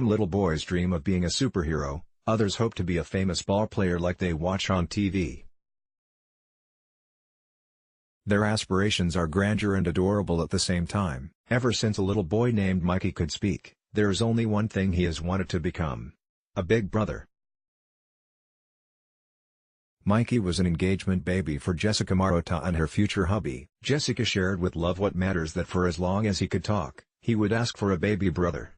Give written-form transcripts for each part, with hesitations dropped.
little boys dream of being a superhero, others hope to be a famous ball player like they watch on TV. Their aspirations are grandeur and adorable at the same time. Ever since a little boy named Mikey could speak, there is only one thing he has wanted to become: a big brother. Mikey was an engagement baby for Jessica Marotta and her future hubby. Jessica shared with Love What Matters that for as long as he could talk, he would ask for a baby brother.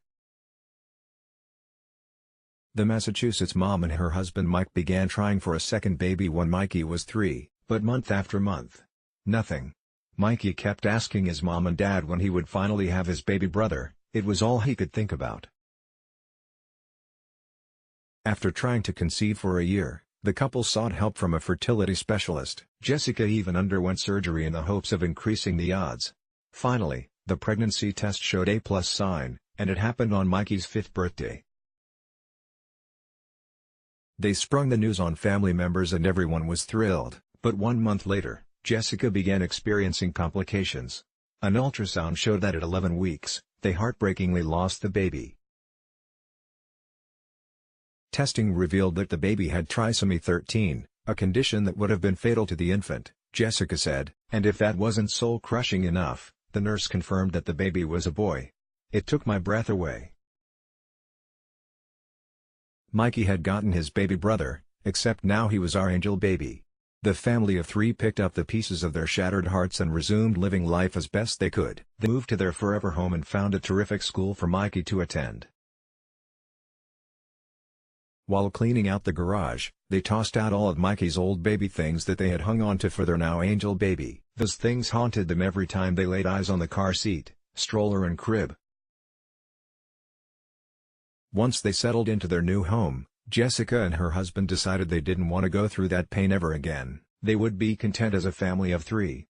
The Massachusetts mom and her husband Mike began trying for a second baby when Mikey was 3, but month after month, nothing. Mikey kept asking his mom and dad when he would finally have his baby brother. It was all he could think about. After trying to conceive for a year, the couple sought help from a fertility specialist. Jessica even underwent surgery in the hopes of increasing the odds. Finally, the pregnancy test showed A+ sign, and it happened on Mikey's 5th birthday. They sprung the news on family members and everyone was thrilled, but 1 month later, Jessica began experiencing complications. An ultrasound showed that at 11 weeks, they heartbreakingly lost the baby. Testing revealed that the baby had trisomy 13, a condition that would have been fatal to the infant, Jessica said, and if that wasn't soul-crushing enough, the nurse confirmed that the baby was a boy. It took my breath away. Mikey had gotten his baby brother, except now he was our angel baby. The family of 3 picked up the pieces of their shattered hearts and resumed living life as best they could. They moved to their forever home and found a terrific school for Mikey to attend. While cleaning out the garage, they tossed out all of Mikey's old baby things that they had hung on to for their now angel baby. Those things haunted them every time they laid eyes on the car seat, stroller and crib. Once they settled into their new home, Jessica and her husband decided they didn't want to go through that pain ever again. They would be content as a family of 3.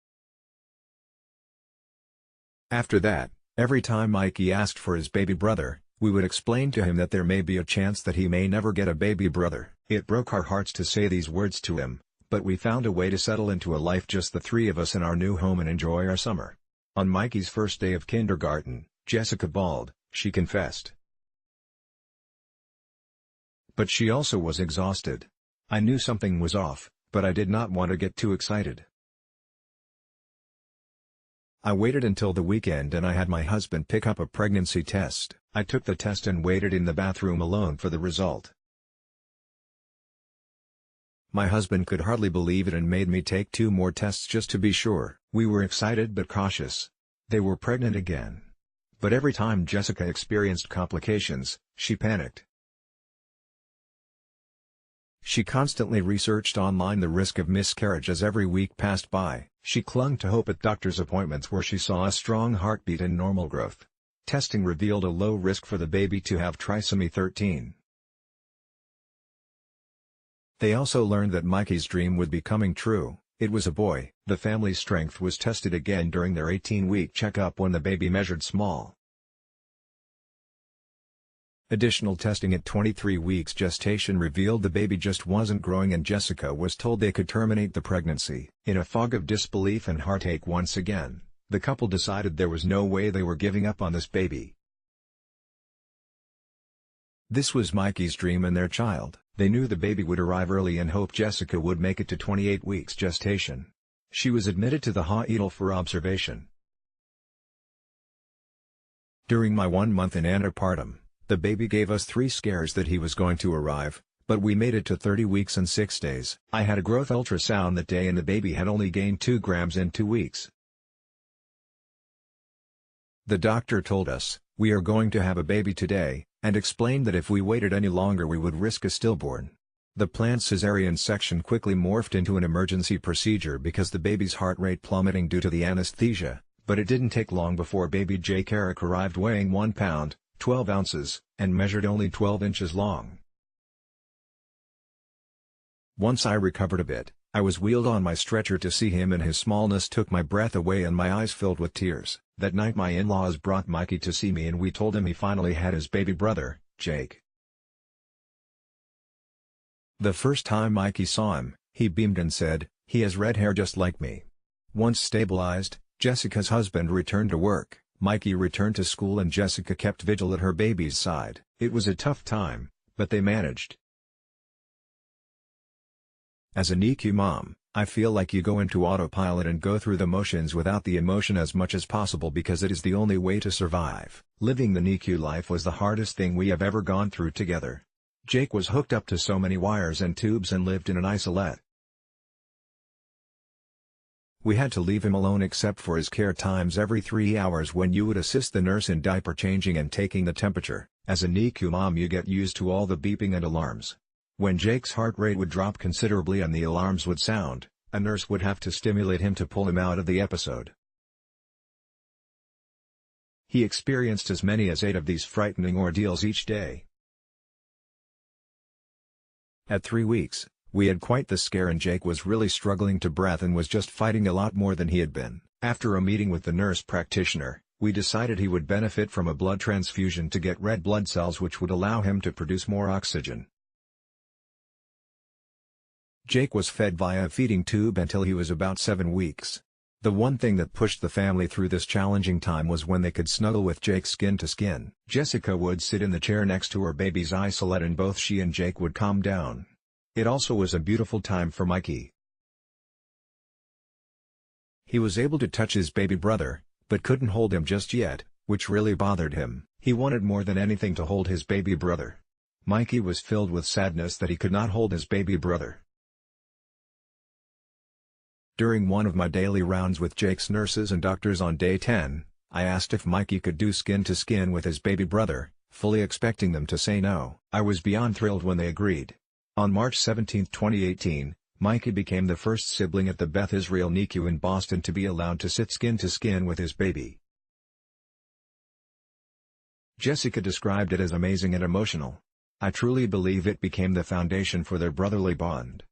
After that, every time Mikey asked for his baby brother, we would explain to him that there may be a chance that he may never get a baby brother. It broke our hearts to say these words to him, but we found a way to settle into a life just the 3 of us in our new home and enjoy our summer. On Mikey's first day of kindergarten, Jessica bawled, she confessed. But she also was exhausted. I knew something was off, but I did not want to get too excited. I waited until the weekend and I had my husband pick up a pregnancy test. I took the test and waited in the bathroom alone for the result. My husband could hardly believe it and made me take 2 more tests just to be sure. We were excited but cautious. They were pregnant again. But every time Jessica experienced complications, she panicked. She constantly researched online the risk of miscarriage as every week passed by. She clung to hope at doctor's appointments where she saw a strong heartbeat and normal growth. Testing revealed a low risk for the baby to have trisomy 13. They also learned that Mikey's dream would be coming true. It was a boy. The family's strength was tested again during their 18-week checkup when the baby measured small. Additional testing at 23 weeks gestation revealed the baby just wasn't growing and Jessica was told they could terminate the pregnancy. In a fog of disbelief and heartache once again, the couple decided there was no way they were giving up on this baby. This was Mikey's dream and their child. They knew the baby would arrive early and hoped Jessica would make it to 28 weeks gestation. She was admitted to the hospital for observation. During my 1 month in antepartum, the baby gave us 3 scares that he was going to arrive, but we made it to 30 weeks and 6 days. I had a growth ultrasound that day and the baby had only gained 2 grams in 2 weeks. The doctor told us, "We are going to have a baby today," and explained that if we waited any longer we would risk a stillborn. The planned cesarean section quickly morphed into an emergency procedure because the baby's heart rate plummeting due to the anesthesia, but it didn't take long before baby Jake Eric arrived weighing 1 pound, 12 ounces, and measured only 12 inches long. Once I recovered a bit, I was wheeled on my stretcher to see him and his smallness took my breath away and my eyes filled with tears. That night my in-laws brought Mikey to see me and we told him he finally had his baby brother, Jake. The first time Mikey saw him, he beamed and said, "He has red hair just like me." Once stabilized, Jessica's husband returned to work. Mikey returned to school and Jessica kept vigil at her baby's side. It was a tough time, but they managed. As a NICU mom, I feel like you go into autopilot and go through the motions without the emotion as much as possible because it is the only way to survive. Living the NICU life was the hardest thing we have ever gone through together. Jake was hooked up to so many wires and tubes and lived in an isolette. We had to leave him alone except for his care times every 3 hours when you would assist the nurse in diaper changing and taking the temperature. As a NICU mom you get used to all the beeping and alarms. When Jake's heart rate would drop considerably and the alarms would sound, a nurse would have to stimulate him to pull him out of the episode. He experienced as many as 8 of these frightening ordeals each day. At 3 weeks, we had quite the scare and Jake was really struggling to breathe and was just fighting a lot more than he had been. After a meeting with the nurse practitioner, we decided he would benefit from a blood transfusion to get red blood cells which would allow him to produce more oxygen. Jake was fed via a feeding tube until he was about 7 weeks. The one thing that pushed the family through this challenging time was when they could snuggle with Jake skin to skin. Jessica would sit in the chair next to her baby's isolette and both she and Jake would calm down. It also was a beautiful time for Mikey. He was able to touch his baby brother, but couldn't hold him just yet, which really bothered him. He wanted more than anything to hold his baby brother. Mikey was filled with sadness that he could not hold his baby brother. During one of my daily rounds with Jake's nurses and doctors on day 10, I asked if Mikey could do skin to skin with his baby brother, fully expecting them to say no. I was beyond thrilled when they agreed. On March 17, 2018, Mikey became the first sibling at the Beth Israel NICU in Boston to be allowed to sit skin to skin with his baby. Jessica described it as amazing and emotional. I truly believe it became the foundation for their brotherly bond.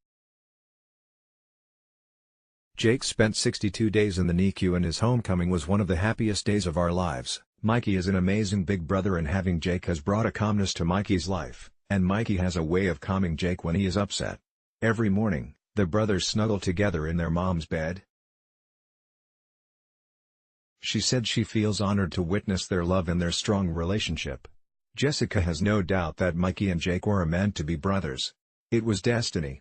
Jake spent 62 days in the NICU and his homecoming was one of the happiest days of our lives. Mikey is an amazing big brother and having Jake has brought a calmness to Mikey's life, and Mikey has a way of calming Jake when he is upset. Every morning, the brothers snuggle together in their mom's bed. She said she feels honored to witness their love and their strong relationship. Jessica has no doubt that Mikey and Jake were meant to be brothers. It was destiny.